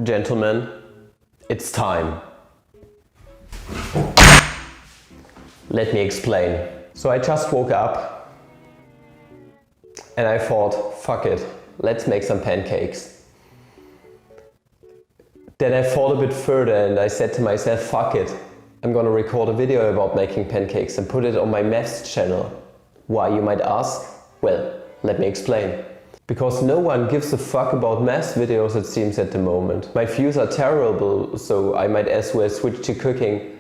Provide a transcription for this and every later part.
Gentlemen, it's time. Let me explain. So I just woke up and I thought, fuck it, let's make some pancakes. Then I thought a bit further and I said to myself, fuck it, I'm gonna record a video about making pancakes and put it on my maths channel. Why, you might ask? Well, let me explain. Because no one gives a fuck about maths videos, it seems, at the moment. My views are terrible, so I might as well switch to cooking.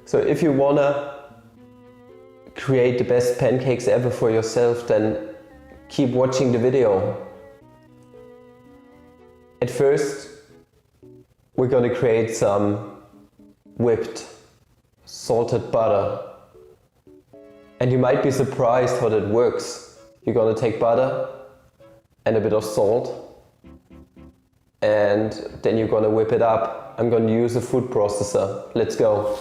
So if you wanna create the best pancakes ever for yourself, then keep watching the video. At first, we're gonna create some whipped salted butter. And you might be surprised how that works. You're gonna take butter and a bit of salt, and then you're gonna whip it up. I'm gonna use a food processor. Let's go.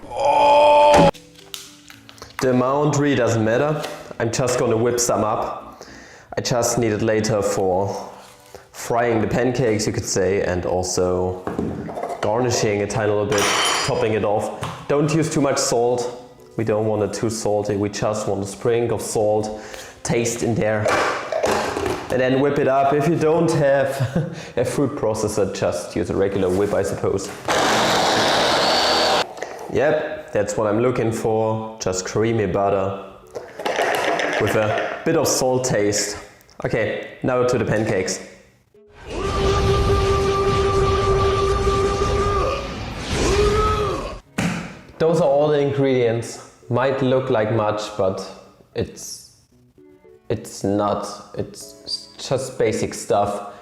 Oh! The amount really doesn't matter. I'm just gonna whip some up. I just need it later for frying the pancakes, you could say, and also garnishing a tiny little bit, topping it off. Don't use too much salt. We don't want it too salty, we just want a sprinkle of salt, taste in there. And then whip it up. If you don't have a food processor, just use a regular whip, I suppose. Yep, that's what I'm looking for. Just creamy butter with a bit of salt taste. Okay, now to the pancakes. Those are all the ingredients. Might look like much, but it's not. It's just basic stuff.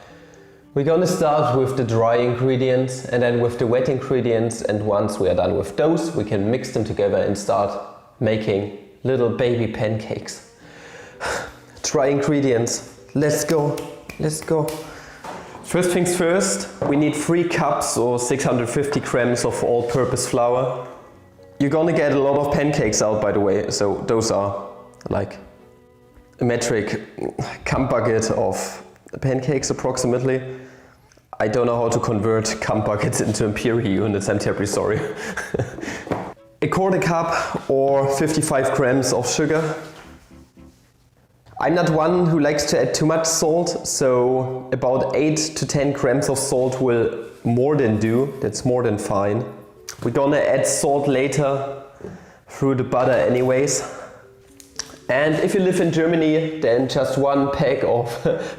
We're gonna start with the dry ingredients and then with the wet ingredients, and once we are done with those, we can mix them together and start making little baby pancakes. Dry ingredients. Let's go. Let's go. First things first, we need 3 cups or 650 grams of all-purpose flour. You're gonna get a lot of pancakes out, by the way, so those are like a metric cum bucket of pancakes approximately. I don't know how to convert cum buckets into imperial units, I'm terribly sorry. A quarter cup or 55 grams of sugar. I'm not one who likes to add too much salt, so about 8 to 10 grams of salt will more than do, that's more than fine. We're gonna add salt later through the butter anyways. And if you live in Germany, then just 1 pack of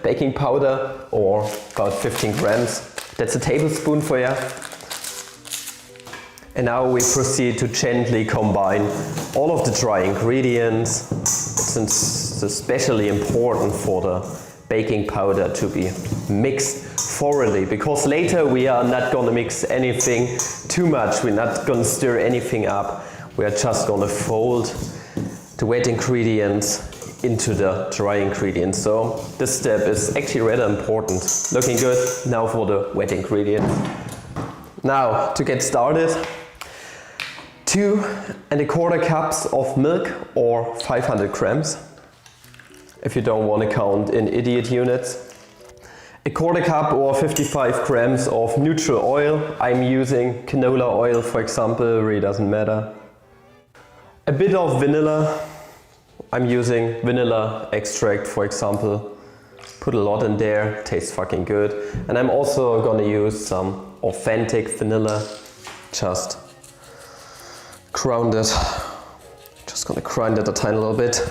baking powder, or about 15 grams. That's a tablespoon for you. And now we proceed to gently combine all of the dry ingredients. It's especially important for the baking powder to be mixed thoroughly, because later we are not gonna mix anything too much. We're not gonna stir anything up. We are just gonna fold the wet ingredients into the dry ingredients. So this step is actually rather important. Looking good. Now for the wet ingredients. Now to get started, 2 1/4 cups of milk or 500 grams. If you don't want to count in idiot units. 1/4 cup or 55 grams of neutral oil. I'm using canola oil, for example, really doesn't matter. A bit of vanilla. I'm using vanilla extract, for example. Put a lot in there, tastes fucking good. And I'm also gonna use some authentic vanilla. Just ground it. Just gonna grind it a tiny little bit.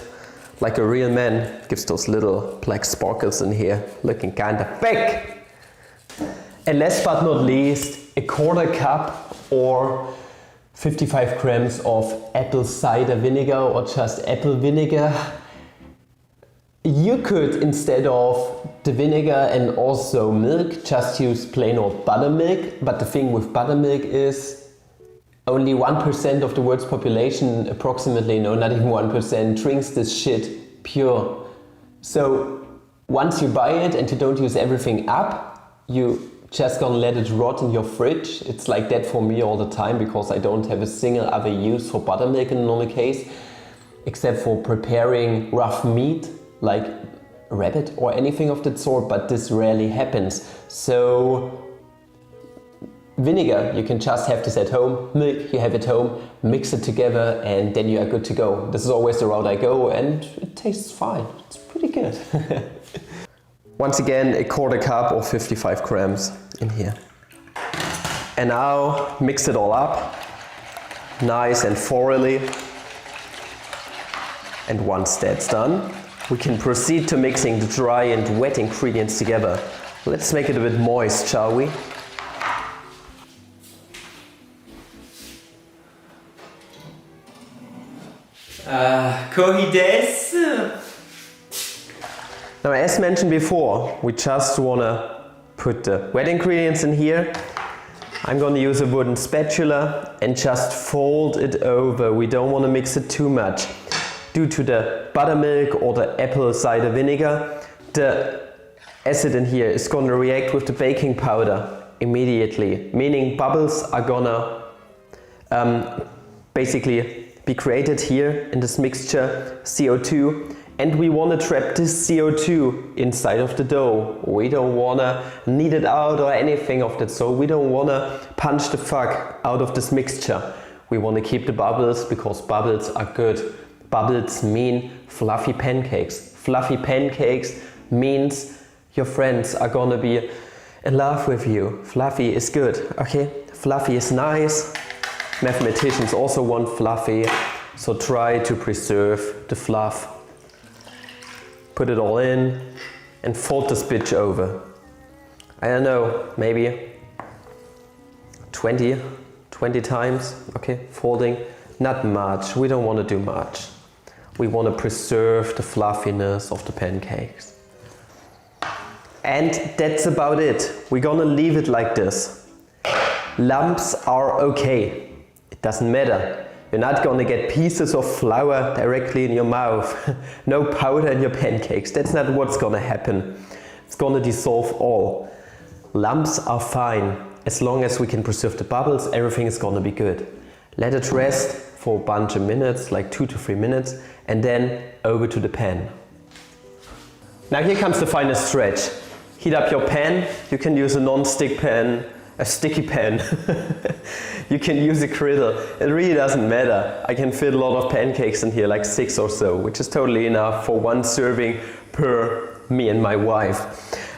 Like a real man, gives those little black sparkles in here, looking kinda fake. And last but not least, 1/4 cup or 55 grams of apple cider vinegar or just apple vinegar. You could, instead of the vinegar and also milk, just use plain old buttermilk. But the thing with buttermilk is only 1% of the world's population, approximately, no, not even 1%, drinks this shit pure. So once you buy it and you don't use everything up, you just gonna let it rot in your fridge. It's like that for me all the time because I don't have a single other use for buttermilk in a normal case, except for preparing rough meat like rabbit or anything of that sort, but this rarely happens. So vinegar, you can just have this at home, milk you have at home, mix it together and then you are good to go. This is always the route I go and it tastes fine. It's pretty good. Once again, a quarter cup or 55 grams in here. And now mix it all up, nice and thoroughly. And once that's done, we can proceed to mixing the dry and wet ingredients together. Let's make it a bit moist, shall we? Now, as mentioned before, we just want to put the wet ingredients in here. I'm going to use a wooden spatula and just fold it over. We don't want to mix it too much. Due to the buttermilk or the apple cider vinegar, the acid in here is going to react with the baking powder immediately, meaning bubbles are gonna basically be created here in this mixture, CO2, and we want to trap this CO2 inside of the dough. We don't want to knead it out or anything of that sort. We don't want to punch the fuck out of this mixture. We want to keep the bubbles because bubbles are good. Bubbles mean fluffy pancakes. Fluffy pancakes means your friends are gonna be in love with you. Fluffy is good, okay? Fluffy is nice. Mathematicians also want fluffy, so try to preserve the fluff. Put it all in and fold this bitch over. I don't know, maybe 20 times, okay? Folding, not much. We don't want to do much. We want to preserve the fluffiness of the pancakes. And that's about it. We're gonna leave it like this. Lumps are okay. It doesn't matter. You're not gonna get pieces of flour directly in your mouth. No powder in your pancakes. That's not what's gonna happen. It's gonna dissolve all. Lumps are fine. As long as we can preserve the bubbles, everything is gonna be good. Let it rest for a bunch of minutes, like 2 to 3 minutes, and then over to the pan. Now here comes the final stretch. Heat up your pan. You can use a non-stick pan, a sticky pan. You can use a griddle. It really doesn't matter. I can fit a lot of pancakes in here, like 6 or so, which is totally enough for 1 serving per me and my wife.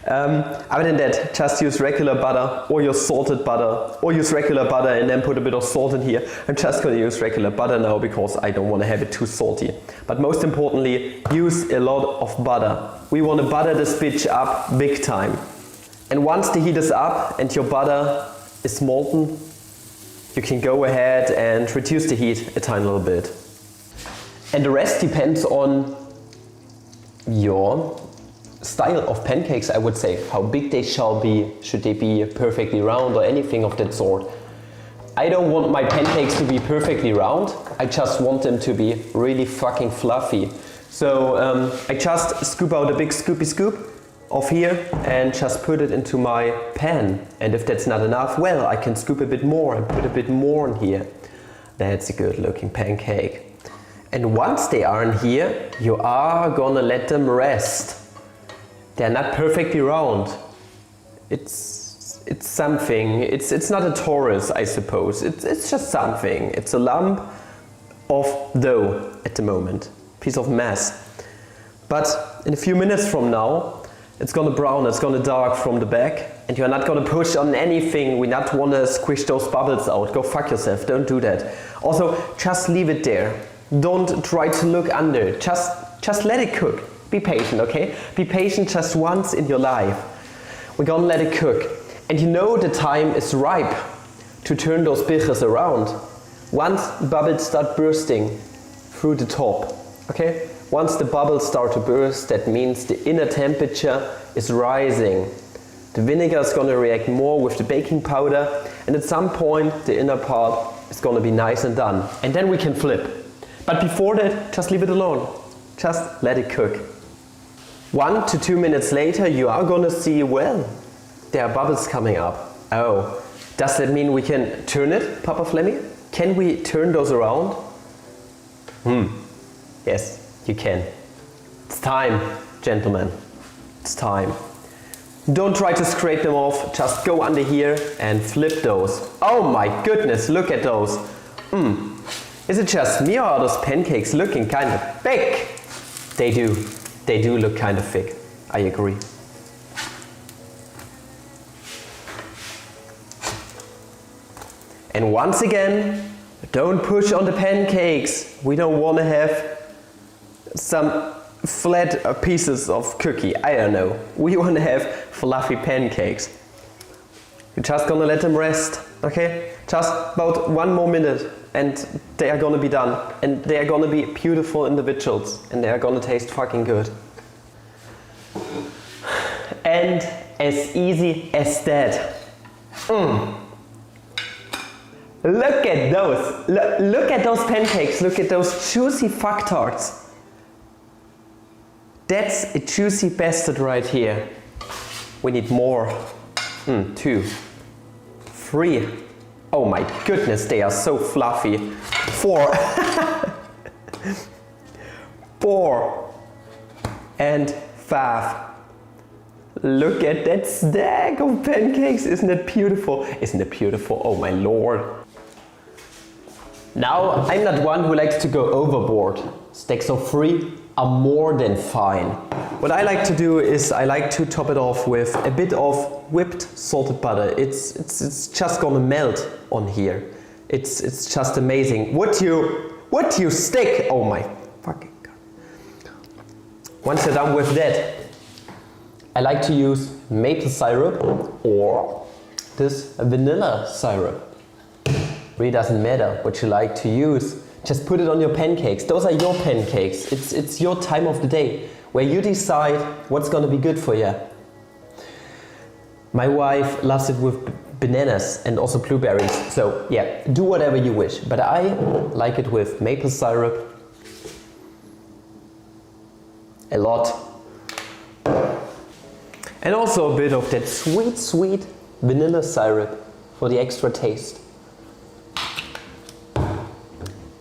Other than that, just use regular butter or your salted butter, or use regular butter and then put a bit of salt in here. I'm just going to use regular butter now because I don't want to have it too salty. But most importantly, use a lot of butter. We want to butter this bitch up big time. And once the heat is up and your butter is molten, you can go ahead and reduce the heat a tiny little bit. And the rest depends on your style of pancakes, I would say. How big they shall be, should they be perfectly round or anything of that sort. I don't want my pancakes to be perfectly round, I just want them to be really fucking fluffy. So I just scoop out a big scoopy scoop of here and just put it into my pan. And if that's not enough, well, I can scoop a bit more and put a bit more in here. That's a good looking pancake. And once they are in here, you are gonna let them rest. They're not perfectly round. It's something. It's not a torus, I suppose. It's just something. It's a lump of dough at the moment. Piece of mass. But in a few minutes from now, it's gonna brown, it's gonna dark from the back, and you're not gonna push on anything. We not wanna squish those bubbles out. Go fuck yourself, don't do that. Also, just leave it there. Don't try to look under. Just let it cook. Be patient, okay? Be patient just once in your life. We're gonna let it cook. And you know the time is ripe to turn those bitches around. Once bubbles start bursting through the top, okay? Once the bubbles start to burst, that means the inner temperature is rising. The vinegar is gonna react more with the baking powder, and at some point the inner part is gonna be nice and done. And then we can flip. But before that, just leave it alone. Just let it cook. 1 to 2 minutes later, you are gonna see, well, there are bubbles coming up. Oh, does that mean we can turn it, Papa Flemmy? Can we turn those around? Yes, you can. It's time, gentlemen. It's time. Don't try to scrape them off, just go under here and flip those. Oh my goodness, look at those. Is it just me or are those pancakes looking kind of thick? They do look kind of thick, I agree. And once again, don't push on the pancakes. We don't want to have some flat pieces of cookie. I don't know. We want to have fluffy pancakes. You're just gonna let them rest, okay? Just about 1 more minute and they are gonna be done. And they are gonna be beautiful individuals and they are gonna taste fucking good. And as easy as that. Look at those. Look at those pancakes. Look at those juicy fuck tarts. That's a juicy bastard right here. We need more. 2, 3. Oh my goodness, they are so fluffy. 4. 4. And 5. Look at that stack of pancakes. Isn't it beautiful? Isn't it beautiful? Oh my lord. Now, I'm not one who likes to go overboard. Stacks of 3 are more than fine. What I like to do is I like to top it off with a bit of whipped salted butter. It's just gonna melt on here. It's just amazing. What you stick? Oh my fucking god. Once you're done with that, I like to use maple syrup or this vanilla syrup. Really doesn't matter what you like to use. Just put it on your pancakes. Those are your pancakes. It's your time of the day where you decide what's gonna be good for you. My wife loves it with bananas and also blueberries. So yeah, do whatever you wish. But I like it with maple syrup. A lot. And also a bit of that sweet, sweet vanilla syrup for the extra taste.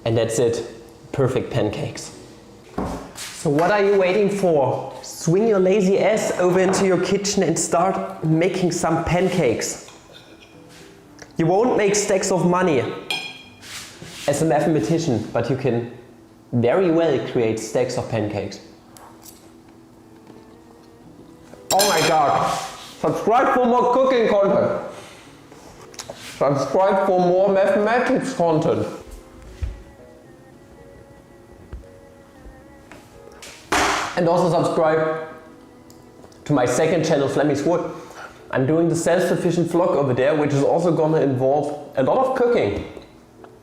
And that's it. Perfect pancakes. So what are you waiting for? Swing your lazy ass over into your kitchen and start making some pancakes. You won't make stacks of money as a mathematician, but you can very well create stacks of pancakes. Oh my god! Subscribe for more cooking content. Subscribe for more mathematics content. And also subscribe to my second channel, Flemmy's Wood. I'm doing the self-sufficient vlog over there, which is also gonna involve a lot of cooking.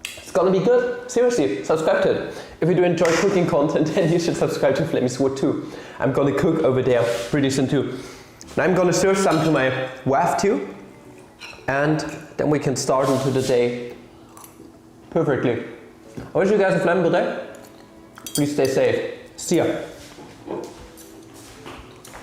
It's gonna be good. Seriously, subscribe to it. If you do enjoy cooking content, then you should subscribe to Flemmy's Wood too. I'm gonna cook over there pretty soon too. And I'm gonna serve some to my wife too. And then we can start into the day perfectly. I wish you guys a flammable day. Please stay safe. See ya.